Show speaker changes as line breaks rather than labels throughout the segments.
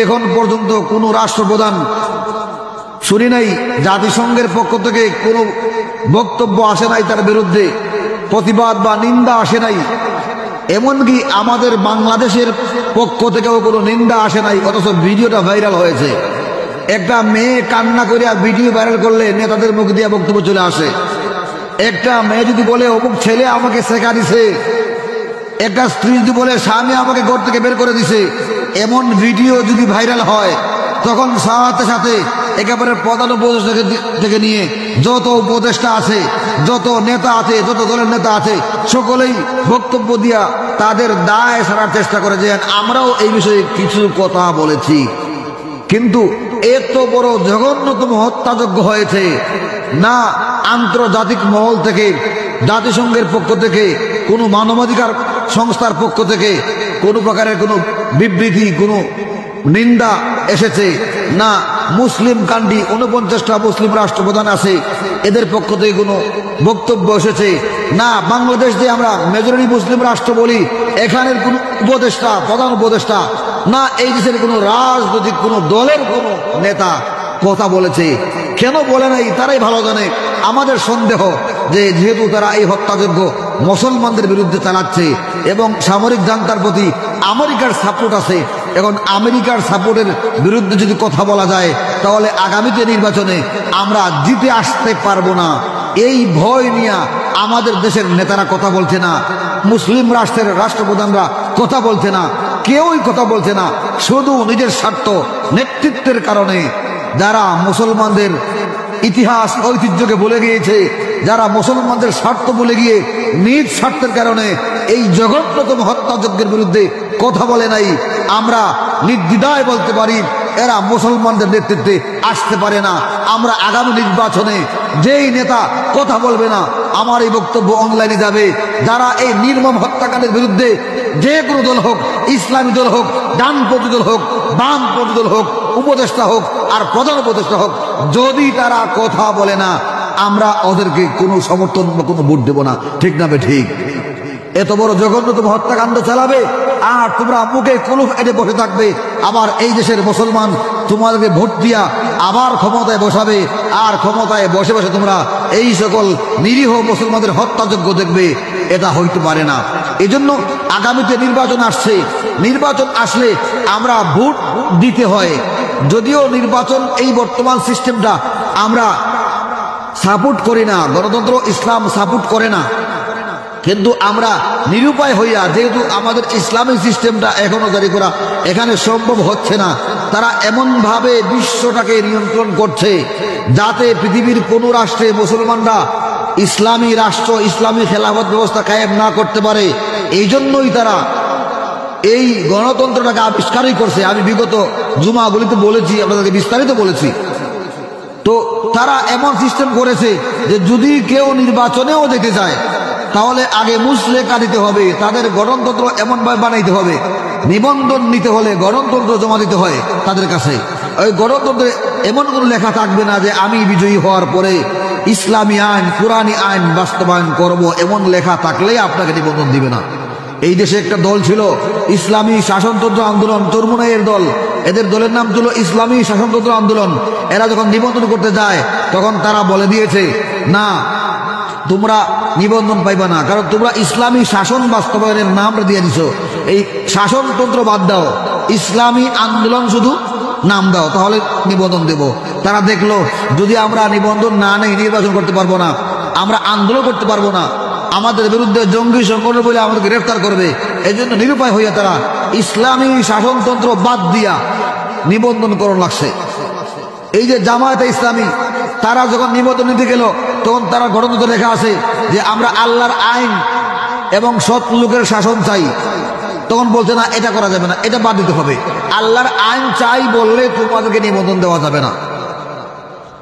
এখন পর্যন্ত কোন রাষ্ট্রপ্রধান শুনি নাই, জাতিসংঘের পক্ষ থেকে কোনো বক্তব্য আসে নাই তার বিরুদ্ধে, প্রতিবাদ বা নিন্দা আসে নাই। এমনকি আমাদের বাংলাদেশের পক্ষ থেকেও কোনো নিন্দা আসে নাই, অথচ ভিডিওটা ভাইরাল হয়েছে। একটা মেয়ে কান্না করিয়া ভিডিও ভাইরাল করলে নেতাদের মুখ দিয়ে বক্তব্য চলে আসে। একটা মেয়ে যদি বলে অমুক ছেলে আমাকে শেখা দিছে, একটা স্ত্রী যদি বলে স্বামী আমাকে ঘর থেকে বের করে দিছে, এমন ভিডিও যদি ভাইরাল হয় তখন সাথে সাথে একেবারে প্রধান উপদেষ্টা থেকে নিয়ে যত উপদেষ্টা আছে, যত নেতা আছে, যত দলের নেতা আছে, সকলেই বক্তব্য দিয়া তাদের দায় সারার চেষ্টা করে যে আমরাও এই বিষয়ে কিছু কথা বলেছি। কিন্তু এত বড় জঘন্যতম হত্যাযজ্ঞ হয়েছে না আন্তর্জাতিক মহল থেকে, জাতিসংঘের পক্ষ থেকে, কোনো মানবাধিকার সংস্থার পক্ষ থেকে কোনো প্রকারের কোনো বিবৃতি, কোনো নিন্দা এসেছে না মুসলিম কান্ট্রি 49টা মুসলিম রাষ্ট্রপ্রধান আছে এদের পক্ষ থেকে কোনো বক্তব্য এসেছে না বাংলাদেশ যে আমরা মেজরিটি মুসলিম রাষ্ট্র বলি এখানের কোনো উপদেষ্টা, প্রধান উপদেষ্টা না এই দেশের কোনো রাজনৈতিক কোনো দলের কোনো নেতা কথা বলেছে। কেন বলে নাই তারাই ভালো জানে। আমাদের সন্দেহ যে যেহেতু তারা এই হত্যাযজ্ঞ মুসলমানদের বিরুদ্ধে চালাচ্ছে এবং সামরিক জান্তার প্রতি আমেরিকার সাপোর্ট আছে, এখন আমেরিকার সাপোর্টের বিরুদ্ধে যদি কথা বলা যায় তাহলে আগামীতে নির্বাচনে আমরা জিতে আসতে পারবো না। এই ভয় নিয়ে আমাদের দেশের নেতারা কথা বলছে না, মুসলিম রাষ্ট্রের রাষ্ট্রপ্রধানরা কথা বলছে না, কেউই কথা বলছে না। শুধু নিজের স্বার্থ, নেতৃত্বের কারণে যারা মুসলমানদের ইতিহাস ঐতিহ্যকে ভুলে গিয়েছে, যারা মুসলমানদের স্বার্থ ভুলে গিয়ে নিজ স্বার্থের কারণে এই জঘন্যতম হত্যাযজ্ঞের বিরুদ্ধে কথা বলে নাই, আমরা নির্দ্বিধায় বলতে পারি এরা মুসলমানদের নেতৃত্বে আসতে পারে না। আমরা আগামী নির্বাচনে যেই নেতা কথা বলবে না, আমার এই বক্তব্য অনলাইনে যাবে, যারা এই নির্মম হত্যাকাণ্ডের বিরুদ্ধে যে কোনো দল হোক, ইসলামী দল হোক, ডানপন্থী দল হোক, বামপন্থী দল হোক, উপদেষ্টা হোক আর প্রধান উপদেষ্টা হোক, যদি তারা কথা বলে না আমরা ওদেরকে কোনো সমর্থন বা কোনো ভোট দেব না। ঠিক না বে ঠিক? এত বড় জঘন্যতম হত্যাকাণ্ড চালাবে আর তোমরা মুখে কলুফ এনে বসে থাকবে, আবার এই দেশের মুসলমান তোমাদেরকে ভোট দিয়া আবার ক্ষমতায় বসাবে, আর ক্ষমতায় বসে বসে তোমরা এই সকল নিরীহ মুসলমানদের হত্যাযজ্ঞ দেখবে। এটা হইতে পারে না। এজন্য আগামীতে নির্বাচন আসছে, নির্বাচন আসলে আমরা ভোট দিতে হয়। যদিও নির্বাচন এই বর্তমান সিস্টেমটা আমরা সাপোর্ট করি না, গণতন্ত্র ইসলাম সাপোর্ট করে না, কিন্তু আমরা নিরুপায় হইয়া যেহেতু আমাদের ইসলামিক সিস্টেমটা এখনো জারি করা এখানে সম্ভব হচ্ছে না, তারা এমনভাবে বিশ্বটাকে নিয়ন্ত্রণ করছে যাতে পৃথিবীর কোনো রাষ্ট্রে মুসলমানরা ইসলামী রাষ্ট্র, ইসলামী খেলাফত ব্যবস্থা কায়েম না করতে পারে। এই জন্যই তারা এই গণতন্ত্রটাকে আবিষ্কারই করছে। আমি বিগত জুমাগুলিতে বলেছি, আপনাদেরকে বিস্তারিত বলেছি। তো তারা এমন সিস্টেম করেছে যে যদি কেউ নির্বাচনেও যেতে চায় তাহলে আগে মুসলেকা দিতে হবে, তাদের গণতন্ত্র এমনভাবে বানাইতে হবে, নিবন্ধন নিতে হলে গণতন্ত্র জমা দিতে হয় তাদের কাছে। ওই গণতন্ত্রে এমন কোনো লেখা থাকবে না যে আমি বিজয়ী হওয়ার পরে ইসলামী আইন, কোরআনী আইন বাস্তবায়ন করব, এমন লেখা থাকলেই আপনাকে নিবন্ধন দিবে না। এই দেশে একটা দল ছিল ইসলামী শাসনতন্ত্র আন্দোলন, চরমুনাইয়ের দল, এদের দলের নাম ছিল ইসলামী শাসনতন্ত্র আন্দোলন। এরা যখন নিবন্ধন করতে যায় তখন তারা বলে দিয়েছে না তোমরা নিবন্ধন পাইবা না, কারণ তোমরা ইসলামী শাসন বাস্তবায়নের নাম দিয়ে দিছো, এই শাসনতন্ত্র বাদ দাও, ইসলামী আন্দোলন শুধু নাম দাও, তাহলে নিবন্ধন দেব। তারা দেখলো যদি আমরা নিবন্ধন না নেই নির্বাচন করতে পারবো না, আমরা আন্দোলন করতে পারবো না, আমাদের বিরুদ্ধে জঙ্গি সংগঠন বলে আমাদেরকে গ্রেফতার করবে। এই জন্য নিরুপায় হইয়া তারা ইসলামী শাসনতন্ত্র বাদ দিয়া নিবন্ধন করণ লাগছে। এই যে জামায়াতে ইসলামী, তারা যখন নিবন্ধন নিতে গেল তখন তারা গণতন্ত্র লেখা আছে যে আমরা আল্লাহর আইন এবং সৎ লোকের শাসন চাই, তখন বলছে না এটা করা যাবে না, এটা বাদ দিতে হবে। আল্লাহর আইন চাই বললে তোমাদেরকে নিবন্ধন দেওয়া যাবে না।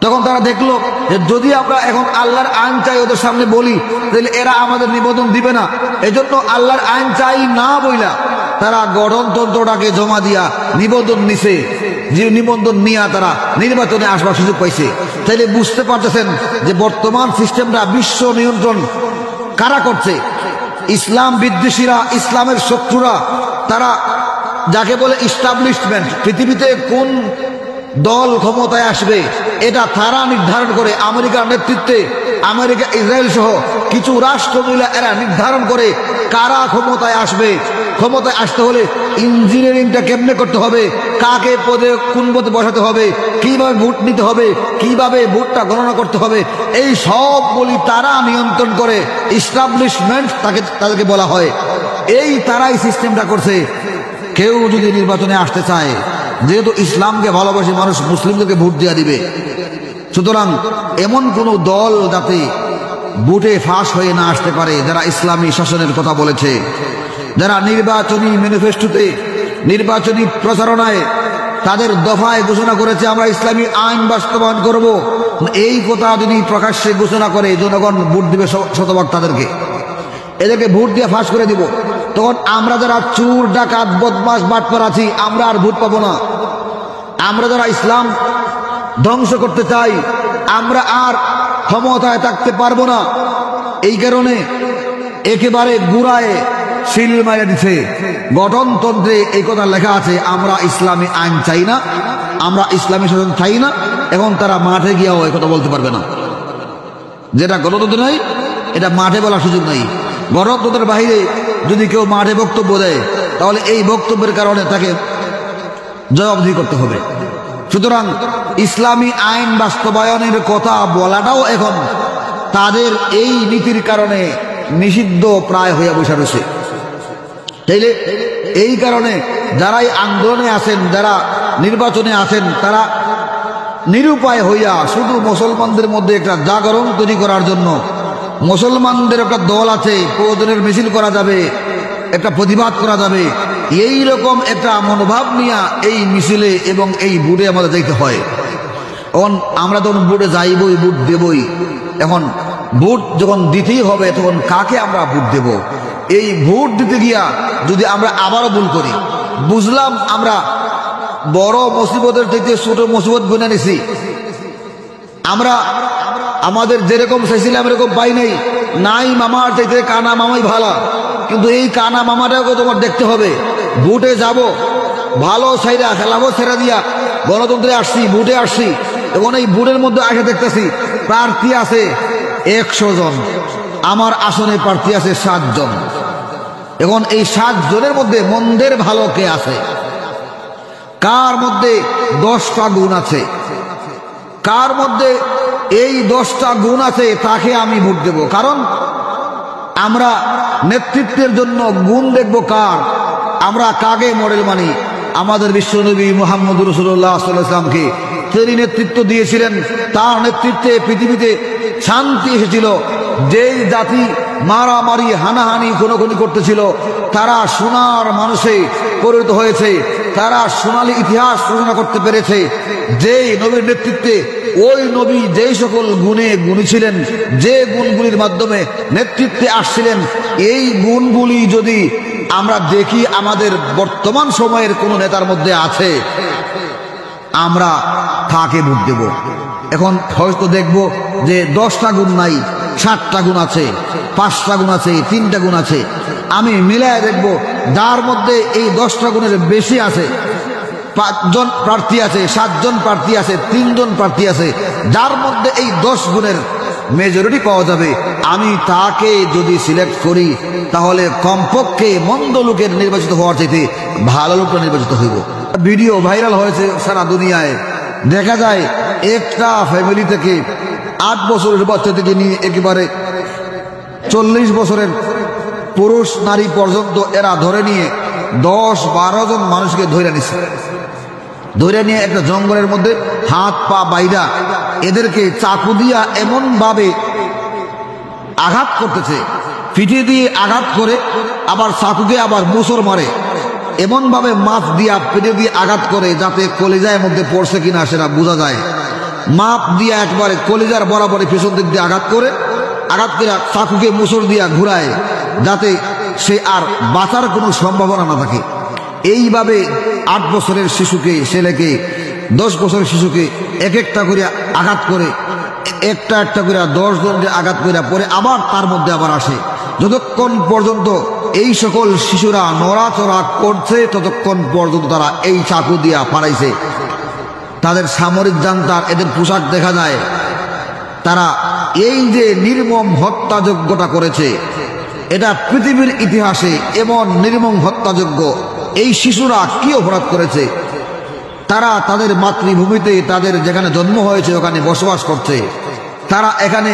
তখন তারা দেখলো যে যদি আমরা এখন আল্লাহর আইন চাই ওদের সামনে বলি তাহলে এরা আমাদের নিবন্ধন দিবে না। এজন্য আল্লাহর আইন চাই না বইলা তারা গণতন্ত্রটাকে জমা দিয়া নিবন্ধন নিছে, যে নিবন্ধন নিয়ে তারা নির্বাচনে আসবার সুযোগ পাইছে। তাইলে বুঝতে পারতেছেন যে বর্তমান সিস্টেমটা বিশ্ব নিয়ন্ত্রণ কারা করছে? ইসলাম বিদ্বেষীরা, ইসলামের শত্রুরা, তারা যাকে বলে ইস্টাবলিশমেন্ট, পৃথিবীতে কোন দল ক্ষমতায় আসবে এটা তারা নির্ধারণ করে। আমেরিকার নেতৃত্বে আমেরিকা, ইসরায়েল সহ কিছু রাষ্ট্র মিলে এরা নির্ধারণ করে কারা ক্ষমতায় আসবে। ক্ষমতায় আসতে হলে ইঞ্জিনিয়ারিংটা কেমনে করতে হবে, কাকে পদে কোন পদে বসাতে হবে, কিভাবে ভোট নিতে হবে, কিভাবে ভোটটা গণনা করতে হবে, এই সবগুলি তারা নিয়ন্ত্রণ করে। ইস্টাবলিশমেন্ট তাদেরকে বলা হয়। এই তারাই সিস্টেমটা করছে। কেউ যদি নির্বাচনে আসতে চায়, যেহেতু ইসলামকে ভালোবাসে মানুষ মুসলিমদেরকে ভোট দেওয়া দিবে, সুতরাং এমন কোন দল যাতে ভোটে ফাঁস হয়ে না আসতে পারে, যারা ইসলামী শাসনের কথা বলেছে, যারা নির্বাচনী ম্যানিফেস্টোতে, নির্বাচনী প্রচারণায় তাদের দফায় ঘোষণা করেছে আমরা ইসলামী আইন বাস্তবায়ন করব, এই কথা যদি প্রকাশ্যে ঘোষণা করে জনগণ ভোট দিবে শতভাগ তাদেরকে, এদেরকে ভোট দিয়ে ফাঁস করে দিব। তখন আমরা যারা চোর ডাকাত বদমাশ বাটপার আছি আমরা আর ভোট পাবো না। আমরা যারা ইসলাম ধ্বংস করতে চাই আমরা আর ক্ষমতায় থাকতে পারবো না। এই কারণে একেবারে গুড়ায় সিল মারে দিছে। গঠনতন্ত্রে এই কথা লেখা আছে আমরা ইসলামী আইন চাই না, আমরা ইসলামী শাসন চাই না। এখন তারা মাঠে গিয়েও এই কথা বলতে পারবে না। যেটা গণতন্ত্র নয় এটা মাঠে বলার সুযোগ নেই। গণতন্ত্রের বাইরে যদি কেউ মাঠে বক্তব্য দেয় তাহলে এই বক্তব্যের কারণে তাকে জবাবদিহি করতে হবে। সুতরাং ইসলামী আইন বাস্তবায়নের কথা বলাটাও এখন তাদের এই নীতির কারণে নিষিদ্ধ প্রায় হইয়া বসে রয়েছে। তাইলে এই কারণে যারাই আন্দোলনে আছেন, যারা নির্বাচনে আছেন, তারা নিরুপায় হইয়া শুধু মুসলমানদের মধ্যে একটা জাগরণ তৈরি করার জন্য, মুসলমানদের একটা দল আছে, প্রয়োজনের মিছিল করা যাবে, একটা প্রতিবাদ করা যাবে, এই রকম একটা মনোভাব নিয়ে এই মিছিলে এবং এই ভোটে আমাদের দেখতে হয়। এখন আমরা তখন ভোটে যাইবই, ভোট দেবই। এখন ভোট যখন দিতেই হবে তখন কাকে আমরা ভোট দেব? এই ভোট দিতে গিয়া যদি আমরা আবারও ভুল করি, বুঝলাম আমরা বড় মুসিবতের থেকে ছোট মুসিবত গুনে নিছি, আমরা আমাদের যেরকম চাইছিলাম এরকম পাই নাই মামার চাইতে কানা মামাই ভালো। কিন্তু এই কানা মামাটাকে তোমার দেখতে হবে। ভোটে যাব ভালো ছাইরা খেলাবো ছেড়া দিয়া গণতন্ত্রে আসছি, ভোটে আসছি। এবং এই ভোটের মধ্যে আসে দেখতেছি প্রার্থী আছে 100 জন, আমার আসনে প্রার্থী আছে 7 জন। এখন এই 7 জনের মধ্যে মন্দের ভালো কে আছে? কার মধ্যে 10টা গুণ আছে? কার মধ্যে এই 10টা গুণ আছে তাকে আমি ভোট দেব। কারণ আমরা নেতৃত্বের জন্য গুণ দেখব কার, আমরা কাকে মডেল মানি? আমাদের বিশ্বনবী মুহাম্মদ রাসূলুল্লাহ সাল্লাল্লাহু আলাইহি ওয়াসাল্লামকে তিনি নেতৃত্ব দিয়েছিলেন, তার নেতৃত্বে পৃথিবীতে শান্তি এসেছিল। যেই জাতি মারামারি হানাহানি খুনোখুনি করতেছিল তারা সোনার মানুষে পরিণত হয়েছে, তারা সোনালী ইতিহাস রচনা করতে পেরেছে। যেই নবীর নেতৃত্বে ওই নবী যেই সকল গুণে গুণী ছিলেন, যে গুণগুলির মাধ্যমে নেতৃত্বে আসছিলেন, এই গুণগুলি যদি আমরা দেখি আমাদের বর্তমান সময়ের কোন নেতার মধ্যে আছে, আমরা তাকে ভোট দেব। এখন হয়তো দেখব যে 10টা গুণ নাই, 7টা গুণ আছে, 5টা গুণ আছে, 3টা গুণ আছে। আমি মিলায় দেখব যার মধ্যে এই 10টা গুণের বেশি আছে, 5 জন প্রার্থী আছে, 7 জন প্রার্থী আছে, 3 জন প্রার্থী আছে, যার মধ্যে এই 10 গুণের মেজরিটি পাওয়া যাবে, আমি তাকে যদি সিলেক্ট করি তাহলে কমপক্ষে মন্দ লোকের নির্বাচিত হওয়ার চাইতে ভালো লোকটা নির্বাচিত হইব। ভিডিও ভাইরাল হয়েছে সারা দুনিয়ায়। দেখা যায় একটা ফ্যামিলি থেকে 8 বছরের বাচ্চা থেকে নিয়ে একেবারে 40 বছরের পুরুষ নারী পর্যন্ত এরা ধরে নিয়ে 10-12 জন মানুষকে ধরে নিছে। ধরে নিয়ে একটা জঙ্গলের মধ্যে হাত পা বাইরা এদেরকে চাকু দিয়া এমন ভাবে আঘাত করতেছে, পিঠে দিয়ে আঘাত করে আবার চাকুকে আবার মুসর মারে, এমন ভাবে মাপ দিয়া পিঠে দিয়ে আঘাত করে যাতে কলিজার মধ্যে পড়ছে কিনা সেটা বোঝা যায়। মাপ দিয়া একবারে কলিজার বরাবরে পিছন দিক দিয়ে আঘাত করে চাকুকে মুসর দিয়া ঘুরায় যাতে সে আর বাঁচার কোনো সম্ভাবনা না থাকে। এইভাবে 8 বছরের শিশুকে, ছেলেকে, 10 বছরের শিশুকে এক একটা করে আঘাত করে, একটা একটা করে 10 জনকে আঘাত করে পরে আবার তার মধ্যে আবার আসে, যতক্ষণ পর্যন্ত এই সকল শিশুরা নড়াচড়া করছে ততক্ষণ পর্যন্ত তারা এই চাকু দিয়া ফাড়াইছে। তাদের সামরিক জান্তার, এদের পোশাক দেখা যায়। তারা এই যে নির্মম হত্যাযজ্ঞটা করেছে, এটা পৃথিবীর ইতিহাসে এমন নির্মম হত্যাযজ্ঞ এই শিশুরা কি অপরাধ করেছে? তারা তাদের মাতৃভূমিতে, তাদের যেখানে জন্ম হয়েছে ওখানে বসবাস করছে। তারা এখানে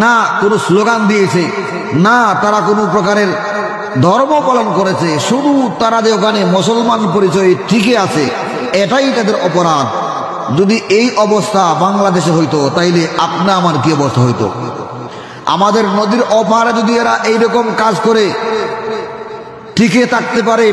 না কোনো স্লোগান দিয়েছে, না তারা কোনো প্রকারের ধর্ম পালন করেছে, শুধু তারা যে ওখানে মুসলমান পরিচয় টিকে আছে এটাই তাদের অপরাধ। যদি এই অবস্থা বাংলাদেশে হইতো তাইলে আপনা আমার কি অবস্থা হইতো? আমাদের নদীর অপারে যদি এরা এইরকম কাজ করে টিকে থাকতে পারে,